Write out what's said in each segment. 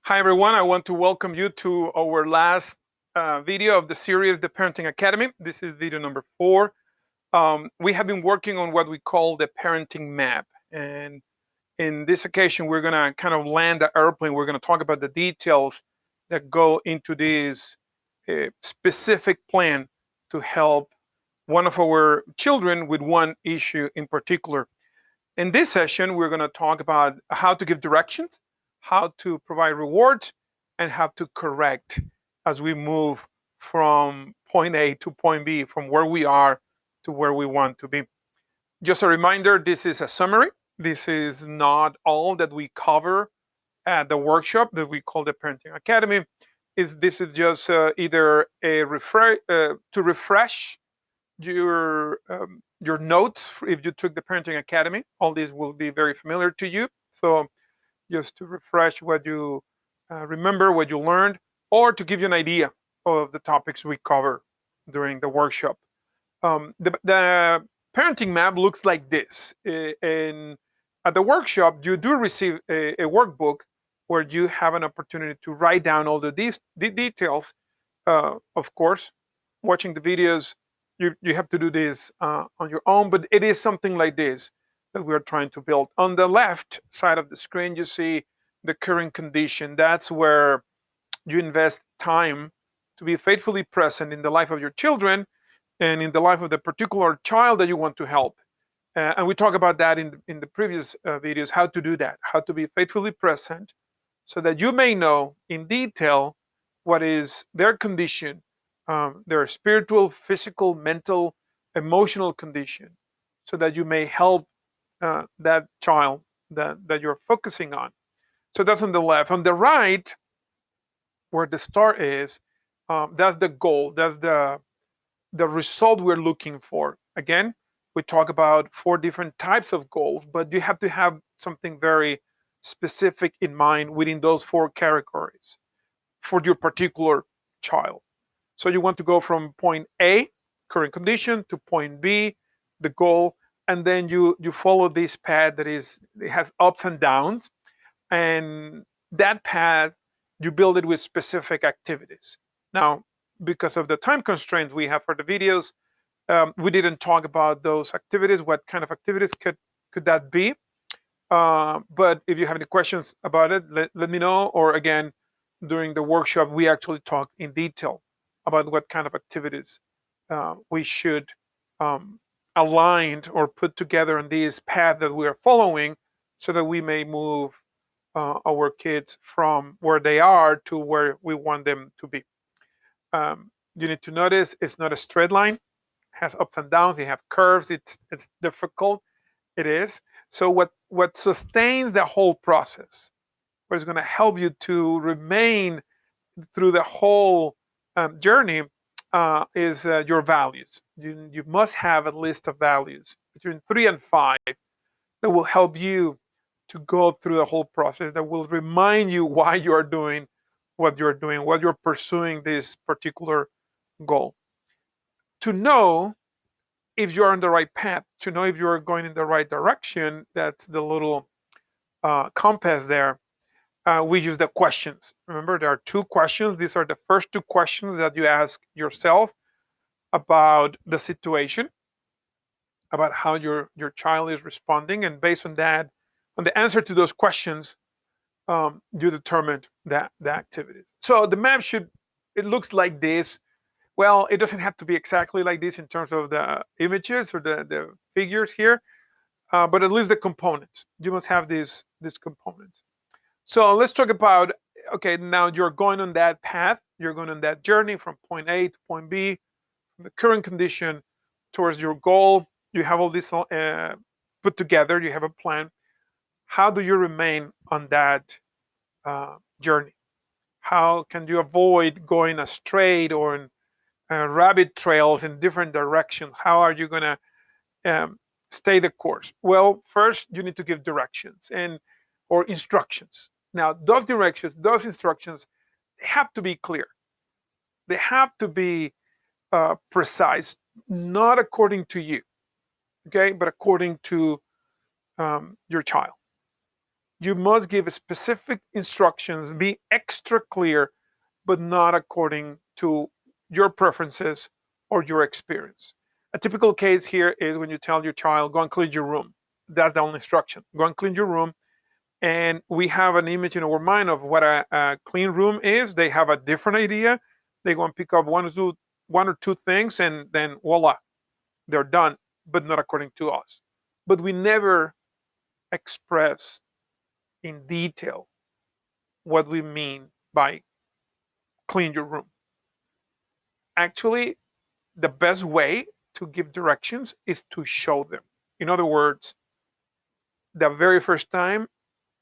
Hi, everyone. I want to welcome you to our last video of the series, The Parenting Academy. This is video number 4. We have been working on what we call the parenting map. And in this occasion, we're going to kind of land the airplane. We're going to talk about the details that go into this specific plan to help one of our children with one issue in particular. In this session, we're going to talk about how to give directions, how to provide rewards, and how to correct as we move from point A to point B, from where we are to where we want to be. Just a reminder, this is a summary. This is not all that we cover at the workshop that we call the Parenting Academy. This is just either a to refresh your notes if you took the Parenting Academy. All these will be very familiar to you. So just to refresh what you remember, what you learned, or to give you an idea of the topics we cover during the workshop. The parenting map looks like this. And at the workshop, you do receive a workbook where you have an opportunity to write down all the details. Of course, watching the videos, you have to do this on your own, but it is something like this that we're trying to build. On the left side of the screen, you see the current condition. That's where you invest time to be faithfully present in the life of your children and in the life of the particular child that you want to help. And we talk about that in the previous videos, how to do that, how to be faithfully present so that you may know in detail what is their condition, their spiritual, physical, mental, emotional condition, so that you may help that child that you're focusing on. So that's on the left. On the right, where the star is, that's the goal. That's the result we're looking for. Again, we talk about 4 different types of goals, but you have to have something very specific in mind within those 4 categories for your particular child. So you want to go from point A, current condition, to point B, the goal, and then you follow this path it has ups and downs, and that path you build it with specific activities. Now, because of the time constraints we have for the videos, we didn't talk about those activities. What kind of activities could that be? But if you have any questions about it, let me know. Or again, during the workshop, we actually talk in detail about what kind of activities we should um, align or put together in this path that we are following so that we may move our kids from where they are to where we want them to be. You need to notice it's not a straight line. It has ups and downs. They have curves. It's difficult. It is. So what sustains the whole process, what is going to help you to remain through the whole journey is your values. You must have a list of values between 3 and 5 that will help you to go through the whole process, that will remind you why you are doing what you're doing, what you're pursuing this particular goal. To know if you're on the right path, to know if you're going in the right direction, that's the little compass there. We use the questions. Remember, there are 2 questions. These are the first 2 questions that you ask yourself about the situation, about how your child is responding, and based on that, on the answer to those questions, you determine the activities. So the map it looks like this. Well, it doesn't have to be exactly like this in terms of the images or the figures here, but at least the components. You must have these components. So let's talk about, okay, now you're going on that path, you're going on that journey from point A to point B, from the current condition towards your goal. You have all this put together, you have a plan. How do you remain on that journey? How can you avoid going astray or in rabbit trails in different directions? How are you going to stay the course? Well, first you need to give directions or instructions. Now, those instructions have to be clear. They have to be precise, not according to you, okay, but according to your child. You must give specific instructions, be extra clear, but not according to your preferences or your experience. A typical case here is when you tell your child, go and clean your room. That's the only instruction. Go and clean your room. And we have an image in our mind of what a clean room is. They have a different idea. They go and pick up one or two things, and then voila, they're done, but not according to us. But we never express in detail what we mean by clean your room. Actually, the best way to give directions is to show them. In other words, the very first time,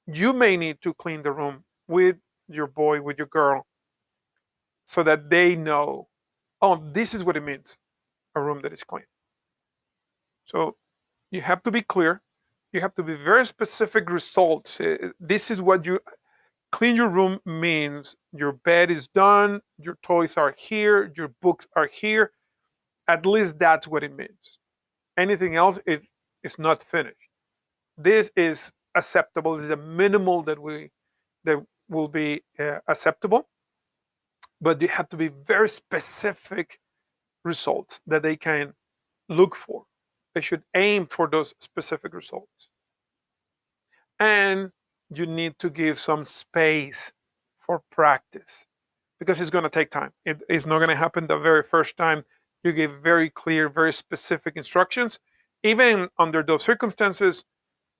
you may need to clean the room with your boy, with your girl, so that they know, oh, this is what it means, a room that is clean. So you have to be clear. You have to be very specific results. This is what you clean your room means. Your bed is done, your toys are here, your books are here. At least that's what it means. Anything else is not finished. This is acceptable. This is a minimal that will be acceptable, but you have to be very specific results that they can look for. They should aim for those specific results. And you need to give some space for practice because it's going to take time. It's not going to happen the very first time you give very clear, very specific instructions. Even under those circumstances,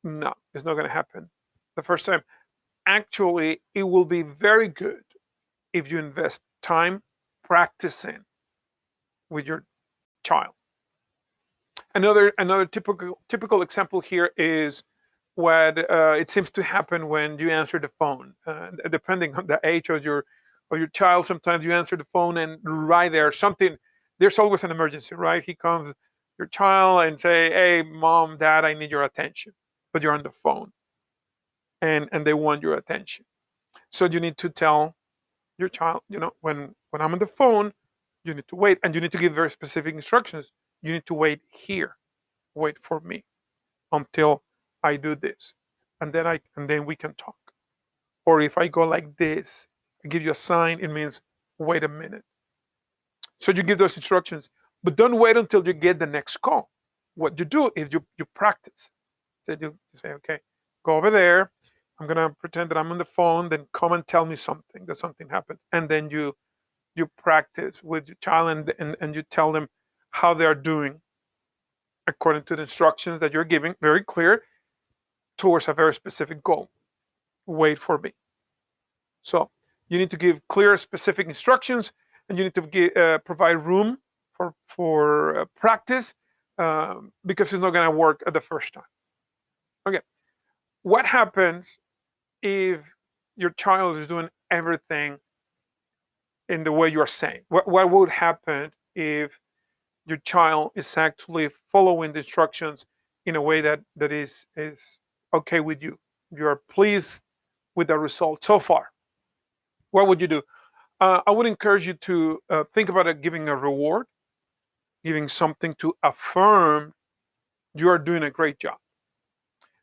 no, it's not going to happen the first time. Actually, it will be very good if you invest time practicing with your child. Another typical example here is what it seems to happen when you answer the phone. Depending on the age of your child, sometimes you answer the phone and right there something. There's always an emergency, right? He comes, your child, and say, "Hey, mom, dad, I need your attention," but you're on the phone, and they want your attention. So you need to tell your child, when I'm on the phone, you need to wait, and you need to give very specific instructions. You need to wait here, wait for me until I do this, and then we can talk. Or if I go like this, I give you a sign, it means wait a minute. So you give those instructions, but don't wait until you get the next call. What you do is you practice. Then you say, okay, go over there. I'm gonna pretend that I'm on the phone. Then come and tell me something that something happened, and then you practice with your child, and you tell them how they are doing according to the instructions that you're giving, very clear, towards a very specific goal. Wait for me. So you need to give clear, specific instructions, and you need to provide room for practice, because it's not going to work at the first time. Okay, what happens if your child is doing everything in the way you are saying? What would happen if your child is actually following the instructions in a way that is okay with you? You are pleased with the result so far. What would you do? I would encourage you to think about it, giving a reward, giving something to affirm you are doing a great job.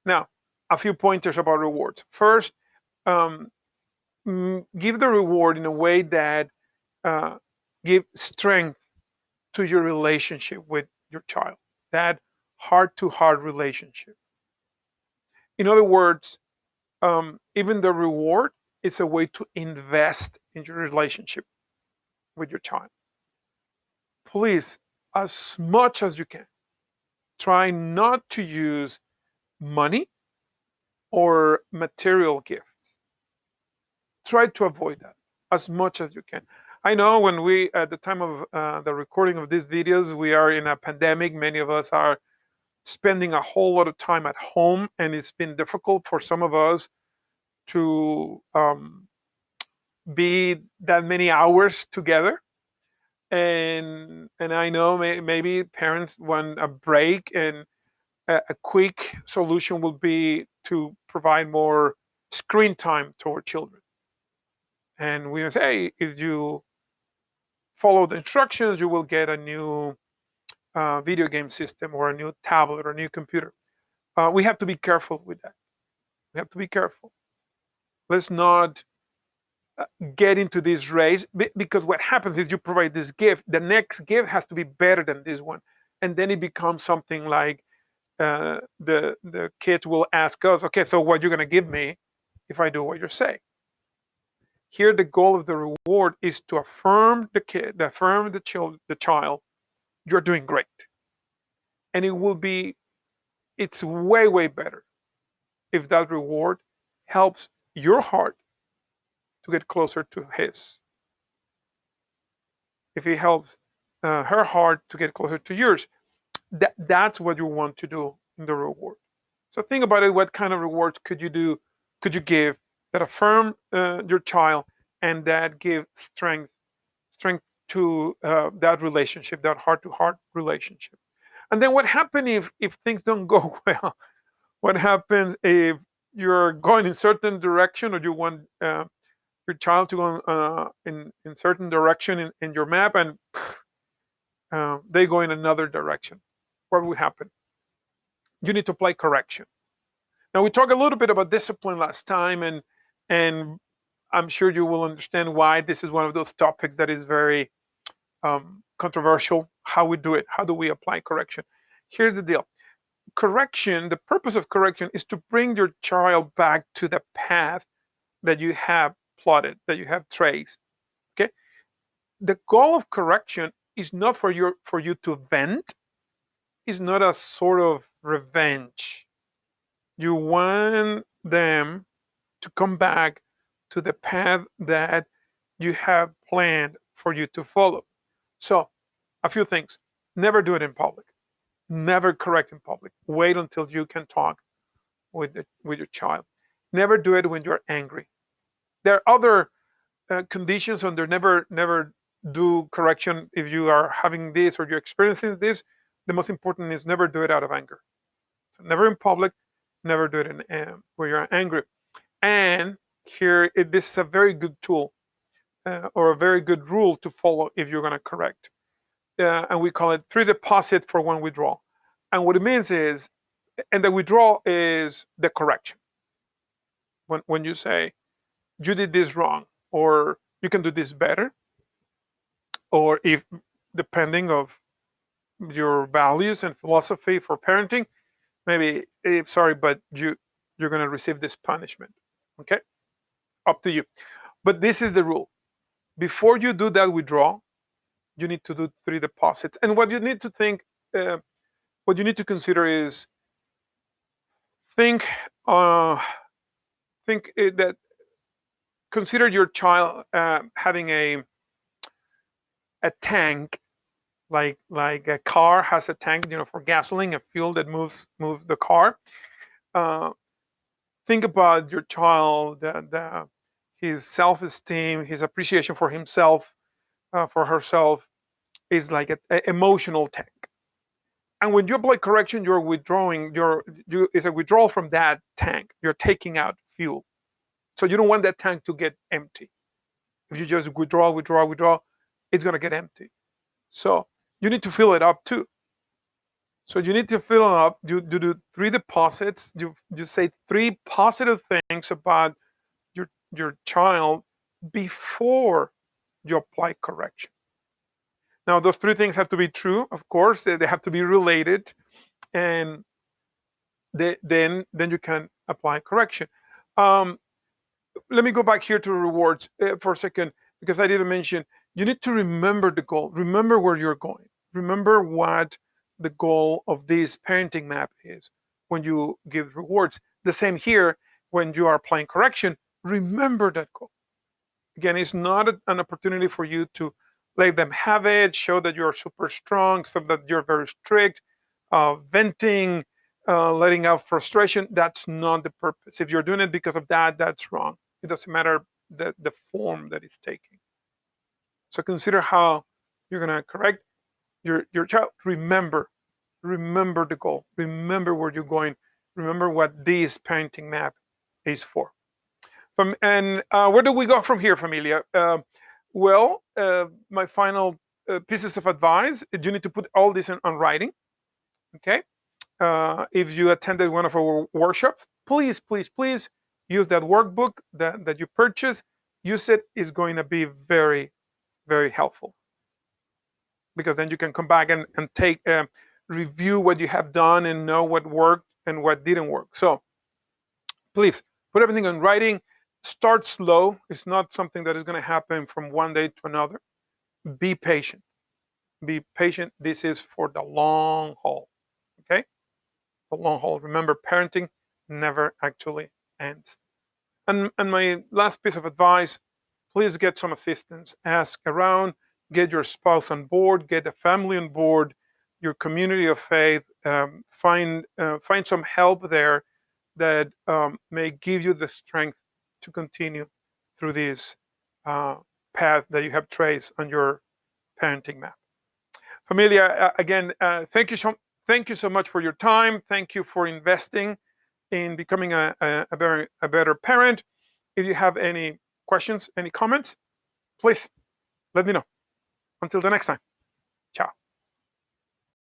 Now, a few pointers about rewards. First, um, give the reward in a way that uh, give strength to your relationship with your child, that heart to heart relationship. In other words, even the reward is a way to invest in your relationship with your child. Please, as much as you can, try not to use money or material gifts. Try to avoid that as much as you can. I know when at the time of the recording of these videos, we are in a pandemic. Many of us are spending a whole lot of time at home, and it's been difficult for some of us to be that many hours together. And I know maybe parents want a break, and a quick solution will be to provide more screen time to our children. And we say, hey, if you follow the instructions, you will get a new video game system or a new tablet or a new computer. We have to be careful with that. We have to be careful. Let's not get into this race, because what happens is you provide this gift, the next gift has to be better than this one, and then it becomes something like the kids will ask us, okay, so what you're going to give me if I do what you say? Here, the goal of the reward is to affirm the kid, affirm the child, you're doing great, and it's way better if that reward helps your heart to get closer to his, if it helps her heart to get closer to yours. That's what you want to do in the reward. So think about it. What kind of rewards could you do? Could you give that affirm your child and that give strength to that relationship, that heart-to-heart relationship? And then what happens if things don't go well? What happens if you're going in certain direction, or you want your child to go in certain direction in your map, and they go in another direction? What will happen? You need to apply correction. Now, we talked a little bit about discipline last time, and I'm sure you will understand why this is one of those topics that is very controversial. How we do it, how do we apply correction? Here's the deal. Correction, the purpose of correction is to bring your child back to the path that you have plotted, that you have traced. Okay. The goal of correction is not for you to vent. It's not a sort of revenge. You want them to come back to the path that you have planned for you to follow. So, a few things. Never do it in public. Never correct in public. Wait until you can talk with your child. Never do it when you're angry. There are other conditions under never do correction if you are having this or you're experiencing this. The most important is never do it out of anger. So never in public, never do it where you're angry. And here, this is a very good tool or a very good rule to follow if you're going to correct. And we call it 3 deposit for 1 withdrawal. And what it means is, and the withdrawal is the correction. When you say, you did this wrong, or you can do this better, or if depending of your values and philosophy for parenting, maybe sorry, but you're going to receive this punishment. Okay, up to you. But this is the rule. Before you do that withdrawal, you need to do 3 deposits. And what you need to think, what you need to consider is think that consider your child having a tank, like a car has a tank, for gasoline, a fuel that moves the car. Think about your child, his self-esteem, his appreciation for himself, for herself, is like an emotional tank. And when you apply correction, you're withdrawing. It's a withdrawal from that tank. You're taking out fuel. So you don't want that tank to get empty. If you just withdraw, it's going to get empty. So you need to fill it up too. So you need to fill it up. You do 3 deposits. You say 3 positive things about your child before you apply correction. Now, those 3 things have to be true, of course. They have to be related, and then you can apply correction. Let me go back here to rewards for a second, because I didn't mention, you need to remember the goal. Remember where you're going. Remember what the goal of this parenting map is when you give rewards. The same here when you are applying correction. Remember that goal. Again, it's not an opportunity for you to let them have it, show that you're super strong, so that you're very strict, venting, letting out frustration. That's not the purpose. If you're doing it because of that, that's wrong. It doesn't matter the form that it's taking. So consider how you're going to correct your child. Remember the goal. Remember where you're going. Remember what this parenting map is for. And where do we go from here, familia? Well, my final pieces of advice: you need to put all this on writing. Okay, if you attended one of our workshops, please, please, please use that workbook that you purchased. Use it. Is going to be very, very helpful, because then you can come back and take review what you have done and know what worked and what didn't work. So please put everything in writing. Start slow. It's not something that is going to happen from one day to another. Be patient. Be patient. This is for the long haul. Okay? The long haul. Remember, parenting never actually ends. And my last piece of advice, please get some assistance. Ask around, get your spouse on board, get a family on board, your community of faith. Find some help there that may give you the strength to continue through this uh, path that you have traced on your parenting map. Familia, again, thank you so much for your time. Thank you for investing in becoming a better parent. If you have any questions, any comments, please let me know. Until the next time, ciao.